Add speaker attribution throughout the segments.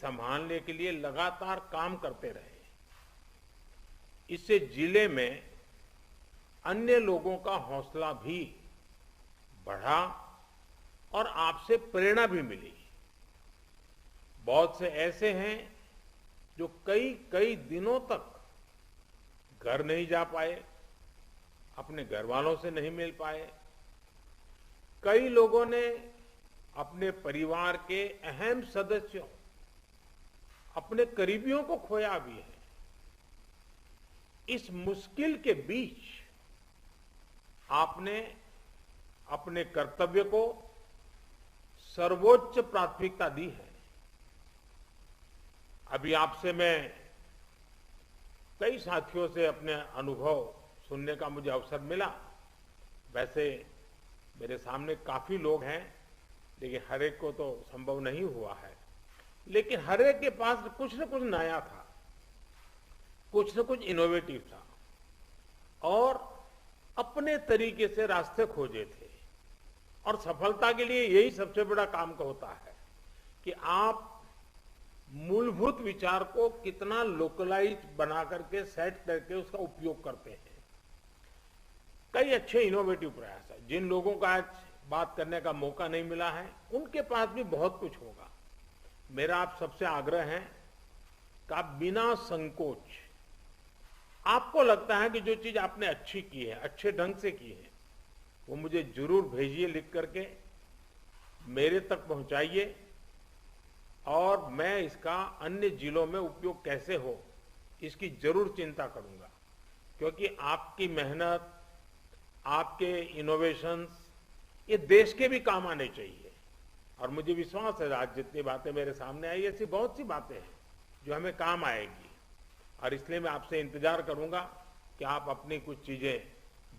Speaker 1: संभालने के लिए लगातार काम करते रहे। इससे जिले में अन्य लोगों का हौसला भी बढ़ा और आपसे प्रेरणा भी मिली। बहुत से ऐसे हैं जो कई कई दिनों तक घर नहीं जा पाए, अपने घर वालों से नहीं मिल पाए। कई लोगों ने अपने परिवार के अहम सदस्यों, अपने करीबियों को खोया भी है। इस मुश्किल के बीच आपने अपने कर्तव्य को सर्वोच्च प्राथमिकता दी है। अभी आपसे मैं कई साथियों से अपने अनुभव सुनने का मुझे अवसर मिला। वैसे मेरे सामने काफी लोग हैं, लेकिन हर एक को तो संभव नहीं हुआ है। लेकिन हर एक के पास कुछ न कुछ नया था, कुछ न कुछ इनोवेटिव था और अपने तरीके से रास्ते खोजे थे। और सफलता के लिए यही सबसे बड़ा काम का होता है कि आप मूलभूत विचार को कितना लोकलाइज बना करके, सेट करके उसका उपयोग करते हैं। कई अच्छे इनोवेटिव प्रयास है। जिन लोगों का आज बात करने का मौका नहीं मिला है, उनके पास भी बहुत कुछ होगा। मेरा आप सबसे आग्रह है कि आप बिना संकोच, आपको लगता है कि जो चीज आपने अच्छी की है, अच्छे ढंग से की है, वो मुझे जरूर भेजिए लिख करके, मेरे तक पहुंचाइए और मैं इसका अन्य जिलों में उपयोग कैसे हो इसकी जरूर चिंता करूंगा। क्योंकि आपकी मेहनत, आपके इनोवेशंस ये देश के भी काम आने चाहिए। और मुझे विश्वास है आज जितनी बातें मेरे सामने आई, ऐसी बहुत सी बातें हैं जो हमें काम आएगी। और इसलिए मैं आपसे इंतजार करूंगा कि आप अपनी कुछ चीजें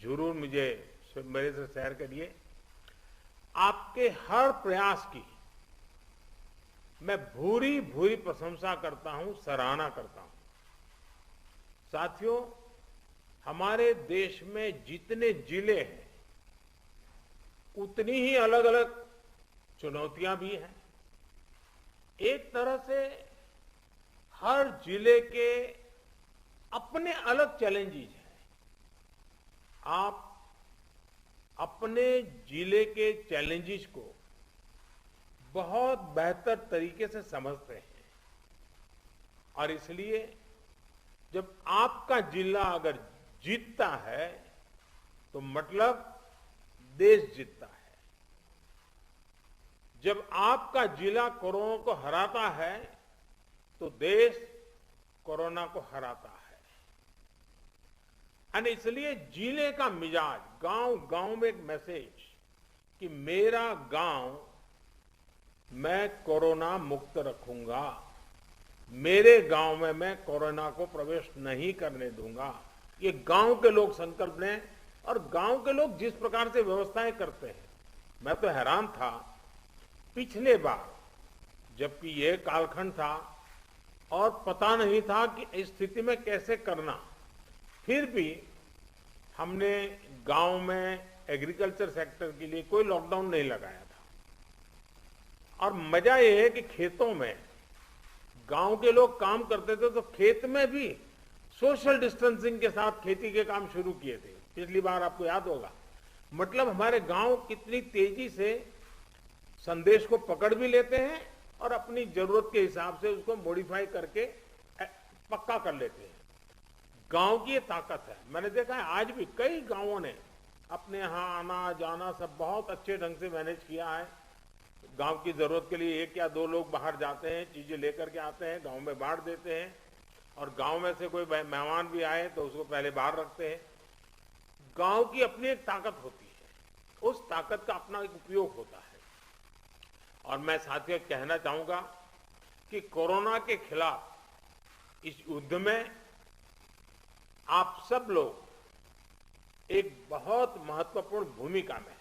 Speaker 1: जरूर मेरे से शेयर करिए। आपके हर प्रयास की मैं भूरी भूरी प्रशंसा करता हूं, सराहना करता हूं। साथियों, हमारे देश में जितने जिले हैं उतनी ही अलग अलग चुनौतियां भी हैं। एक तरह से हर जिले के अपने अलग चैलेंजेस हैं। आप अपने जिले के चैलेंजेस को बहुत बेहतर तरीके से समझते हैं और इसलिए जब आपका जिला अगर जीतता है तो मतलब देश जीतता है। जब आपका जिला कोरोना को हराता है तो देश कोरोना को हराता है। और इसलिए जिले का मिजाज, गांव गांव में एक मैसेज कि मेरा गांव मैं कोरोना मुक्त रखूंगा, मेरे गांव में मैं कोरोना को प्रवेश नहीं करने दूंगा, ये गांव के लोग संकल्प लें। और गांव के लोग जिस प्रकार से व्यवस्थाएं करते हैं, मैं तो हैरान था। पिछले बार जबकि ये कालखंड था और पता नहीं था कि इस स्थिति में कैसे करना, फिर भी हमने गांव में एग्रीकल्चर सेक्टर के लिए कोई लॉकडाउन नहीं लगाया था। और मजा यह है कि खेतों में गांव के लोग काम करते थे तो खेत में भी सोशल डिस्टेंसिंग के साथ खेती के काम शुरू किए थे। पिछली बार आपको याद होगा। मतलब हमारे गांव कितनी तेजी से संदेश को पकड़ भी लेते हैं और अपनी जरूरत के हिसाब से उसको मॉडिफाई करके पक्का कर लेते हैं। गांव की ये ताकत है। मैंने देखा है आज भी कई गांवों ने अपने यहाँ आना जाना सब बहुत अच्छे ढंग से मैनेज किया है। गांव की जरूरत के लिए एक या दो लोग बाहर जाते हैं, चीजें लेकर के आते हैं, गांव में बांट देते हैं। और गांव में से कोई मेहमान भी आए तो उसको पहले बाहर रखते हैं। गांव की अपनी एक ताकत होती है, उस ताकत का अपना एक उपयोग होता है। और मैं साथियों कहना चाहूंगा कि कोरोना के खिलाफ इस युद्ध में आप सब लोग एक बहुत महत्वपूर्ण भूमिका में हैं।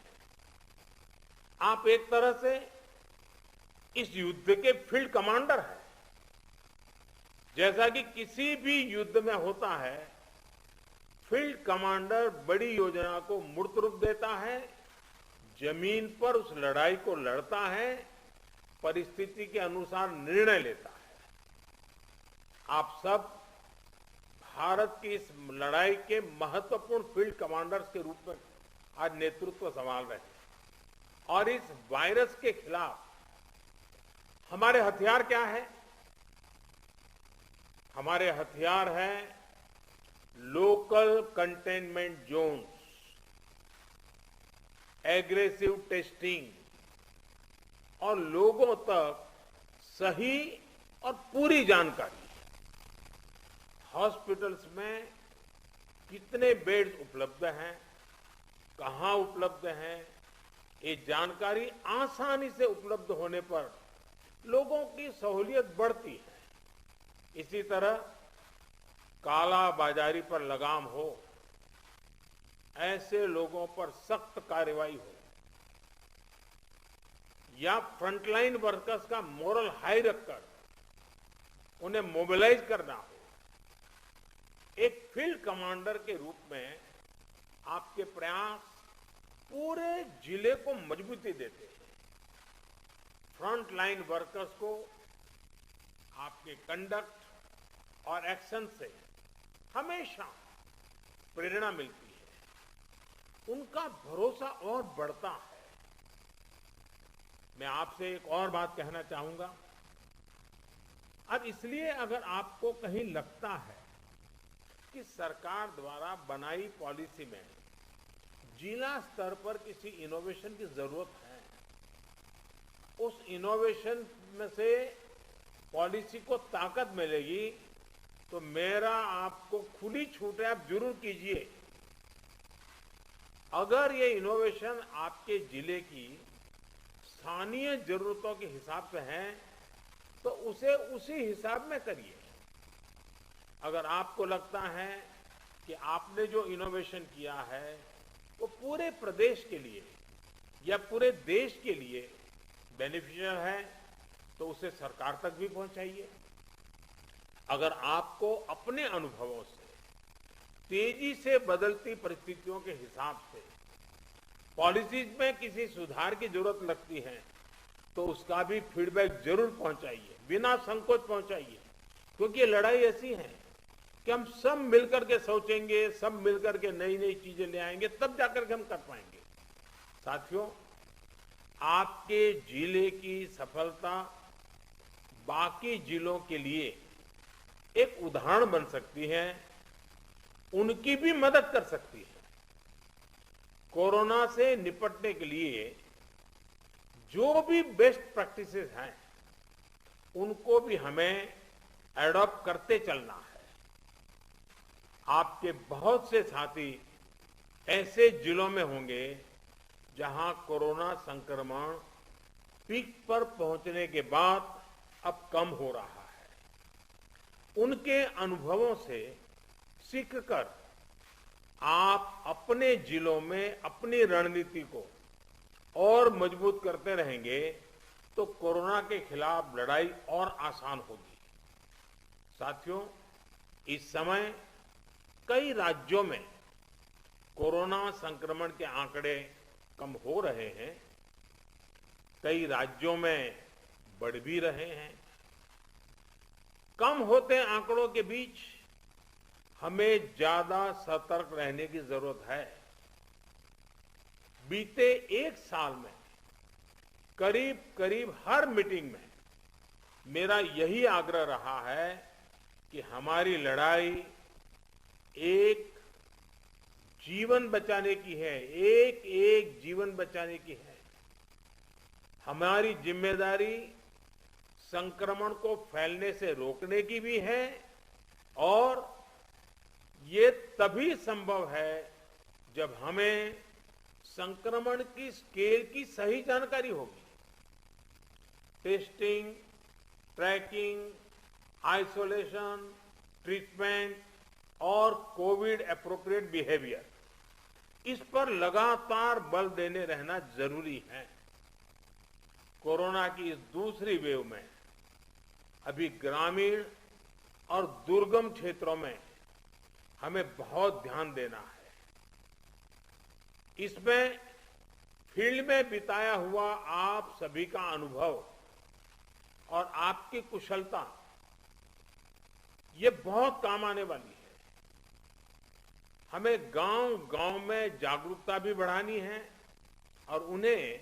Speaker 1: आप एक तरह से इस युद्ध के फील्ड कमांडर हैं। जैसा कि किसी भी युद्ध में होता है, फील्ड कमांडर बड़ी योजना को मूर्त रूप देता है, जमीन पर उस लड़ाई को लड़ता है, परिस्थिति के अनुसार निर्णय लेता है। आप सब भारत की इस लड़ाई के महत्वपूर्ण फील्ड कमांडर्स के रूप में आज नेतृत्व संभाल रहे हैं और इस वायरस के खिलाफ हमारे हथियार क्या है? हमारे हथियार हैं local containment zones, aggressive testing और लोगों तक सही और पूरी जानकारी। हॉस्पिटल्स में कितने बेड्स उपलब्ध हैं, कहां उपलब्ध हैं, ये जानकारी आसानी से उपलब्ध होने पर लोगों की सहूलियत बढ़ती है। इसी तरह काला बाजारी पर लगाम हो, ऐसे लोगों पर सख्त कार्रवाई हो या फ्रंटलाइन वर्कर्स का मोरल हाई रखकर उन्हें मोबिलाइज करना हो। एक फील्ड कमांडर के रूप में आपके प्रयास पूरे जिले को मजबूती देते हैं। फ्रंटलाइन वर्कर्स को आपके कंडक्ट और एक्शन से हमेशा प्रेरणा मिलती है, उनका भरोसा और बढ़ता है। मैं आपसे एक और बात कहना चाहूंगा। अब इसलिए अगर आपको कहीं लगता है कि सरकार द्वारा बनाई पॉलिसी में जिला स्तर पर किसी इनोवेशन की जरूरत है, उस इनोवेशन में से पॉलिसी को ताकत मिलेगी, तो मेरा आपको खुली छूट है, आप जरूर कीजिए। अगर ये इनोवेशन आपके जिले की स्थानीय जरूरतों के हिसाब से है तो उसे उसी हिसाब में करिए। अगर आपको लगता है कि आपने जो इनोवेशन किया है वो पूरे प्रदेश के लिए या पूरे देश के लिए बेनिफिशियल है तो उसे सरकार तक भी पहुंचाइए। अगर आपको अपने अनुभवों से तेजी से बदलती परिस्थितियों के हिसाब से पॉलिसीज में किसी सुधार की जरूरत लगती है तो उसका भी फीडबैक जरूर पहुंचाइए, बिना संकोच पहुंचाइए। क्योंकि ये लड़ाई ऐसी है कि हम सब मिलकर के सोचेंगे, सब मिलकर के नई नई चीजें ले आएंगे, तब जाकर के हम कर पाएंगे। साथियों, आपके जिले की सफलता बाकी जिलों के लिए एक उदाहरण बन सकती है, उनकी भी मदद कर सकती है। कोरोना से निपटने के लिए जो भी बेस्ट प्रैक्टिसेस हैं उनको भी हमें एडॉप्ट करते चलना है। आपके बहुत से साथी ऐसे जिलों में होंगे जहां कोरोना संक्रमण पीक पर पहुंचने के बाद अब कम हो रहा है। उनके अनुभवों से सीखकर आप अपने जिलों में अपनी रणनीति को और मजबूत करते रहेंगे तो कोरोना के खिलाफ लड़ाई और आसान होगी। साथियों, इस समय कई राज्यों में कोरोना संक्रमण के आंकड़े कम हो रहे हैं, कई राज्यों में बढ़ भी रहे हैं। कम होते आंकड़ों के बीच हमें ज्यादा सतर्क रहने की जरूरत है। बीते एक साल में करीब करीब हर मीटिंग में मेरा यही आग्रह रहा है कि हमारी लड़ाई एक जीवन बचाने की है, एक एक जीवन बचाने की है। हमारी जिम्मेदारी संक्रमण को फैलने से रोकने की भी है और ये तभी संभव है जब हमें संक्रमण की स्केल की सही जानकारी होगी। टेस्टिंग, ट्रैकिंग, आइसोलेशन, ट्रीटमेंट और कोविड एप्रोप्रिएट बिहेवियर, इस पर लगातार बल देने रहना जरूरी है। कोरोना की इस दूसरी वेव में अभी ग्रामीण और दुर्गम क्षेत्रों में हमें बहुत ध्यान देना है। इसमें फील्ड में बिताया हुआ आप सभी का अनुभव और आपकी कुशलता ये बहुत काम आने वाली है। हमें गांव-गांव में जागरूकता भी बढ़ानी है और उन्हें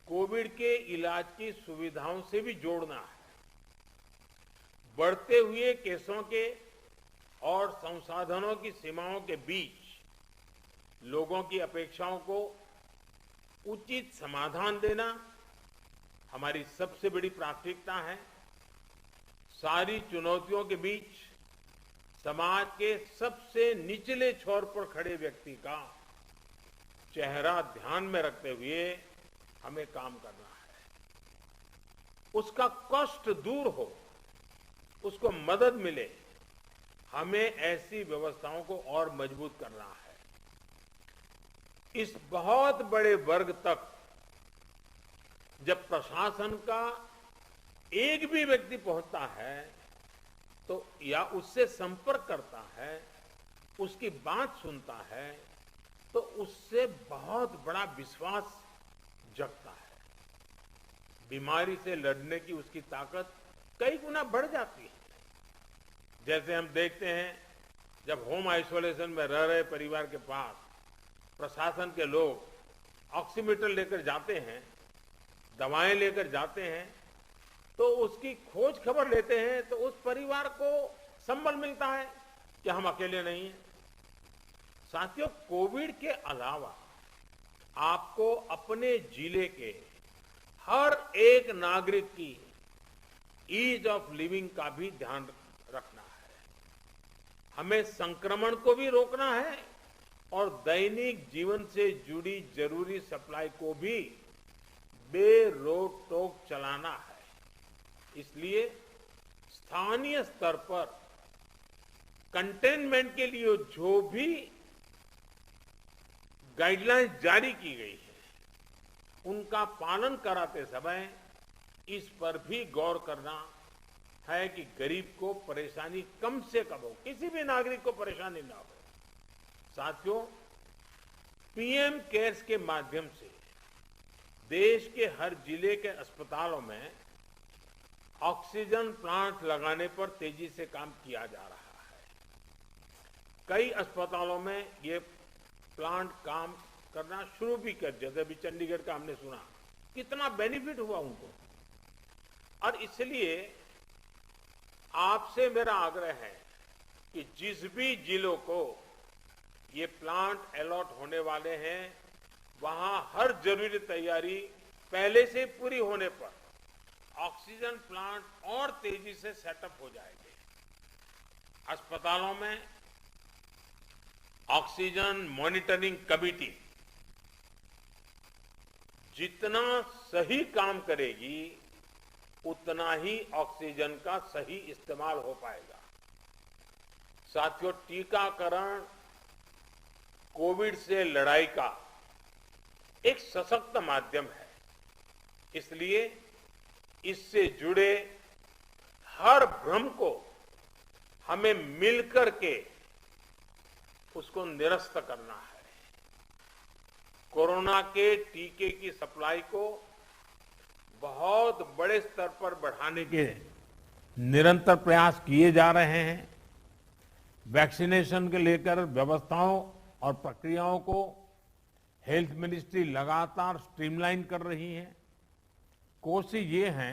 Speaker 1: कोविड के इलाज की सुविधाओं से भी जोड़ना है। बढ़ते हुए केसों के और संसाधनों की सीमाओं के बीच लोगों की अपेक्षाओं को उचित समाधान देना हमारी सबसे बड़ी प्राथमिकता है। सारी चुनौतियों के बीच समाज के सबसे निचले छोर पर खड़े व्यक्ति का चेहरा ध्यान में रखते हुए हमें काम करना है। उसका कष्ट दूर हो, उसको मदद मिले, हमें ऐसी व्यवस्थाओं को और मजबूत करना है। इस बहुत बड़े वर्ग तक जब प्रशासन का एक भी व्यक्ति पहुंचता है तो या उससे संपर्क करता है, उसकी बात सुनता है, तो उससे बहुत बड़ा विश्वास जगता है। बीमारी से लड़ने की उसकी ताकत कई गुना बढ़ जाती है। जैसे हम देखते हैं, जब होम आइसोलेशन में रह रहे परिवार के पास प्रशासन के लोग ऑक्सीमीटर लेकर जाते हैं, दवाएं लेकर जाते हैं, तो उसकी खोज खबर लेते हैं, तो उस परिवार को संबल मिलता है कि हम अकेले नहीं हैं। साथियों, कोविड के अलावा आपको अपने जिले के हर एक नागरिक की ईज ऑफ लिविंग का भी ध्यान रखना है। हमें संक्रमण को भी रोकना है और दैनिक जीवन से जुड़ी जरूरी सप्लाई को भी बेरोक टोक चलाना है। इसलिए स्थानीय स्तर पर कंटेनमेंट के लिए जो भी गाइडलाइंस जारी की गई है, उनका पालन कराते समय इस पर भी गौर करना है कि गरीब को परेशानी कम से कम हो, किसी भी नागरिक को परेशानी ना हो। साथियों, पीएम केयर्स के माध्यम से देश के हर जिले के अस्पतालों में ऑक्सीजन प्लांट लगाने पर तेजी से काम किया जा रहा है। कई अस्पतालों में ये प्लांट काम करना शुरू भी कर दिया। जैसे अभी चंडीगढ़ का हमने सुना, कितना बेनिफिट हुआ उनको। और इसलिए आपसे मेरा आग्रह है कि जिस भी जिलों को ये प्लांट अलॉट होने वाले हैं, वहां हर जरूरी तैयारी पहले से पूरी होने पर ऑक्सीजन प्लांट और तेजी से सेटअप हो जाएंगे। अस्पतालों में ऑक्सीजन मॉनिटरिंग कमेटी जितना सही काम करेगी, उतना ही ऑक्सीजन का सही इस्तेमाल हो पाएगा। साथियों, टीकाकरण कोविड से लड़ाई का एक सशक्त माध्यम है। इसलिए इससे जुड़े हर भ्रम को हमें मिलकर के उसको निरस्त करना है। कोरोना के टीके की सप्लाई को बहुत बड़े स्तर पर बढ़ाने के निरंतर प्रयास किए जा रहे हैं। वैक्सीनेशन के लेकर व्यवस्थाओं और प्रक्रियाओं को हेल्थ मिनिस्ट्री लगातार स्ट्रीमलाइन कर रही है। कोशिश ये है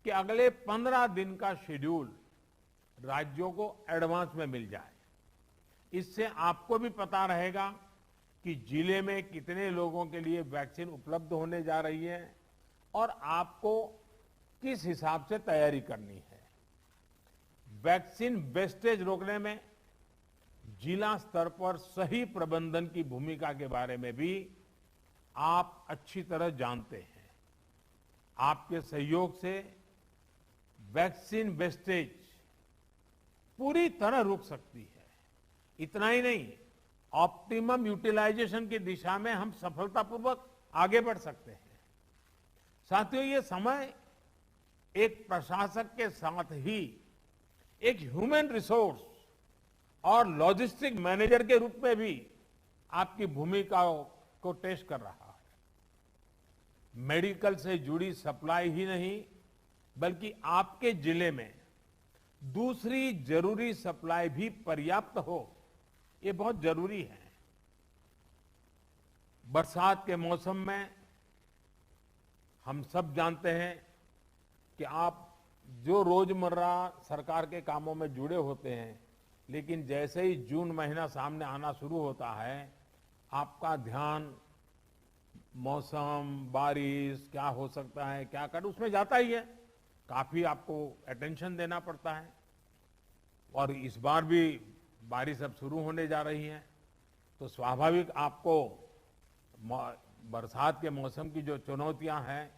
Speaker 1: कि अगले 15 दिन का शेड्यूल राज्यों को एडवांस में मिल जाए। इससे आपको भी पता रहेगा कि जिले में कितने लोगों के लिए वैक्सीन उपलब्ध होने जा रही है और आपको किस हिसाब से तैयारी करनी है। वैक्सीन वेस्टेज रोकने में जिला स्तर पर सही प्रबंधन की भूमिका के बारे में भी आप अच्छी तरह जानते हैं। आपके सहयोग से वैक्सीन वेस्टेज पूरी तरह रुक सकती है। इतना ही नहीं, ऑप्टिमम यूटिलाइजेशन की दिशा में हम सफलतापूर्वक आगे बढ़ सकते हैं। साथियों, ये समय एक प्रशासक के साथ ही एक ह्यूमन रिसोर्स और लॉजिस्टिक मैनेजर के रूप में भी आपकी भूमिका को टेस्ट कर रहा है। मेडिकल से जुड़ी सप्लाई ही नहीं, बल्कि आपके जिले में दूसरी जरूरी सप्लाई भी पर्याप्त हो, ये बहुत जरूरी है। बरसात के मौसम में हम सब जानते हैं कि आप जो रोजमर्रा सरकार के कामों में जुड़े होते हैं, लेकिन जैसे ही जून महीना सामने आना शुरू होता है, आपका ध्यान मौसम, बारिश क्या हो सकता है, क्या कर, उसमें जाता ही है। काफी आपको अटेंशन देना पड़ता है। और इस बार भी बारिश अब शुरू होने जा रही है, तो स्वाभाविक आपको बरसात के मौसम की जो चुनौतियां हैं,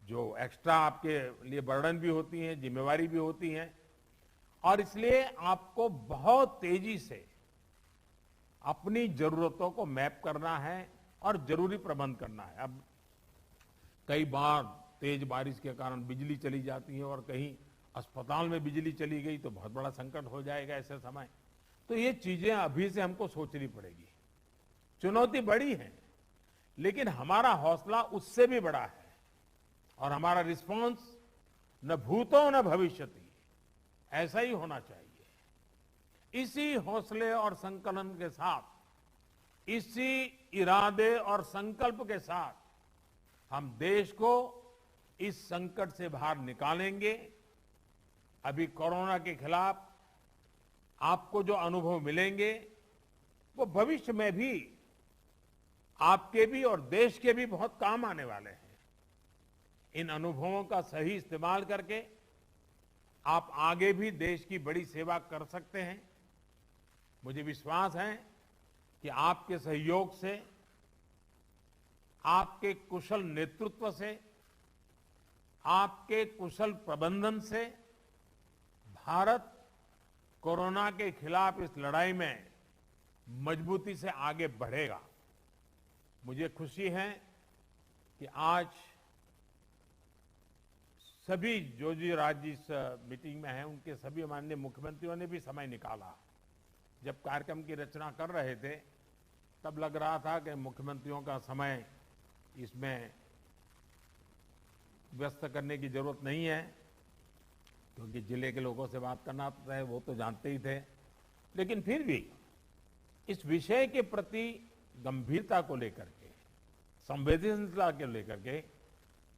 Speaker 1: जो एक्स्ट्रा आपके लिए बर्डन भी होती हैं, जिम्मेवारी भी होती हैं, और इसलिए आपको बहुत तेजी से अपनी जरूरतों को मैप करना है और जरूरी प्रबंध करना है। अब कई बार तेज बारिश के कारण बिजली चली जाती है और कहीं अस्पताल में बिजली चली गई तो बहुत बड़ा संकट हो जाएगा ऐसे समय। तो ये चीजें अभी से हमको सोचनी पड़ेगी। चुनौती बड़ी है, लेकिन हमारा हौसला उससे भी बड़ा है और हमारा रिस्पांस न भूतो न भविष्यति, ऐसा ही होना चाहिए। इसी हौसले और संकलन के साथ, इसी इरादे और संकल्प के साथ हम देश को इस संकट से बाहर निकालेंगे। अभी कोरोना के खिलाफ आपको जो अनुभव मिलेंगे, वो भविष्य में भी आपके भी और देश के भी बहुत काम आने वाले हैं। इन अनुभवों का सही इस्तेमाल करके आप आगे भी देश की बड़ी सेवा कर सकते हैं। मुझे विश्वास है कि आपके सहयोग से, आपके कुशल नेतृत्व से, आपके कुशल प्रबंधन से भारत कोरोना के खिलाफ इस लड़ाई में मजबूती से आगे बढ़ेगा। मुझे खुशी है कि आज सभी जो राज्य इस मीटिंग में हैं, उनके सभी माननीय मुख्यमंत्रियों ने भी समय निकाला। जब कार्यक्रम की रचना कर रहे थे, तब लग रहा था कि मुख्यमंत्रियों का समय इसमें व्यस्त करने की जरूरत नहीं है, क्योंकि जिले के लोगों से बात करना है, वो तो जानते ही थे। लेकिन फिर भी इस विषय के प्रति गंभीरता को लेकर के, संवेदनशीलता को लेकर के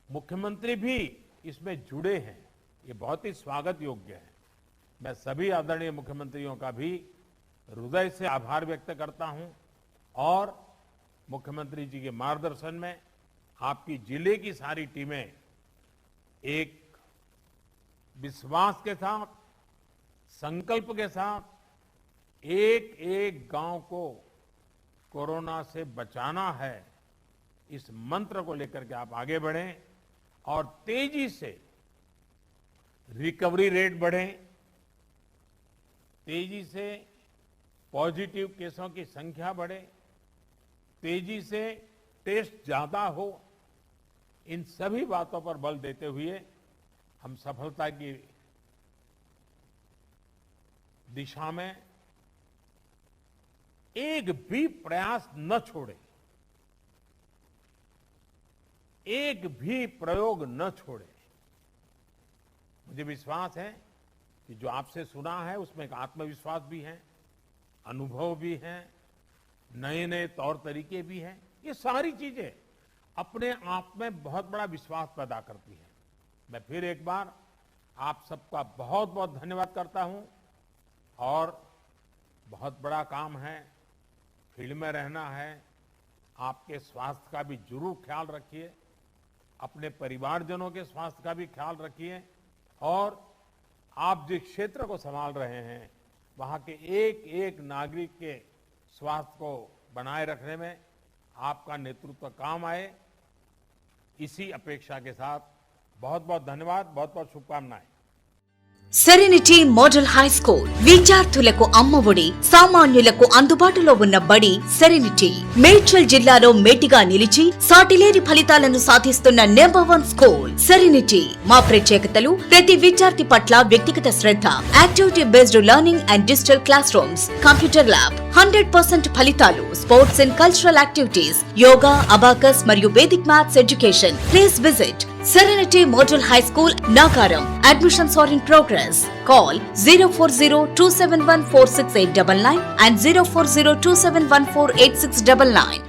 Speaker 1: मुख्यमंत्री भी इसमें जुड़े हैं, ये बहुत ही स्वागत योग्य है। मैं सभी आदरणीय मुख्यमंत्रियों का भी हृदय से आभार व्यक्त करता हूं और मुख्यमंत्री जी के मार्गदर्शन में आपकी जिले की सारी टीमें एक विश्वास के साथ, संकल्प के साथ एक एक गांव को कोरोना से बचाना है, इस मंत्र को लेकर के आप आगे बढ़ें और तेजी से रिकवरी रेट बढ़े, तेजी से पॉजिटिव केसों की संख्या बढ़े, तेजी से टेस्ट ज्यादा हो। इन सभी बातों पर बल देते हुए हम सफलता की दिशा में एक भी प्रयास न छोड़े, एक भी प्रयोग न छोड़े। मुझे विश्वास है कि जो आपसे सुना है उसमें एक आत्मविश्वास भी है, अनुभव भी है, नए नए तौर तरीके भी हैं। ये सारी चीजें अपने आप में बहुत बड़ा विश्वास पैदा करती हैं। मैं फिर एक बार आप सबका बहुत बहुत धन्यवाद करता हूं और बहुत बड़ा काम है, फील्ड में रहना है। आपके स्वास्थ्य का भी जरूर ख्याल रखिए, अपने परिवारजनों के स्वास्थ्य का भी ख्याल रखिए और आप जिस क्षेत्र को संभाल रहे हैं वहां के एक एक नागरिक के स्वास्थ्य को बनाए रखने में आपका नेतृत्व काम आए, इसी अपेक्षा के साथ बहुत बहुत धन्यवाद, बहुत बहुत शुभकामनाएं।
Speaker 2: సెరెనిటీ మోడల్ హై స్కూల్ విద్యార్థులకు అమ్మఒడి, సామాన్యులకు అందుబాటులో ఉన్న బడి సెరెనిటీ. మేడ్చల్ జిల్లాలో మేటిగా నిలిచి సాటిలేని ఫలితాలను సాధిస్తున్న #1 స్కూల్ సెరెనిటీ. మా ప్రత్యేకతలు ప్రతి విద్యార్థి పట్ల వ్యక్తిగత శ్రద్ధ, activity based learning and digital classrooms, computer lab, 100% ఫలితాలు, sports and cultural activities, yoga, abacus మరియు Vedic maths education. Please visit Serenity Model High School, Nagaram. Admissions are in progress. Call 040-271-46899 and 040-271-48699.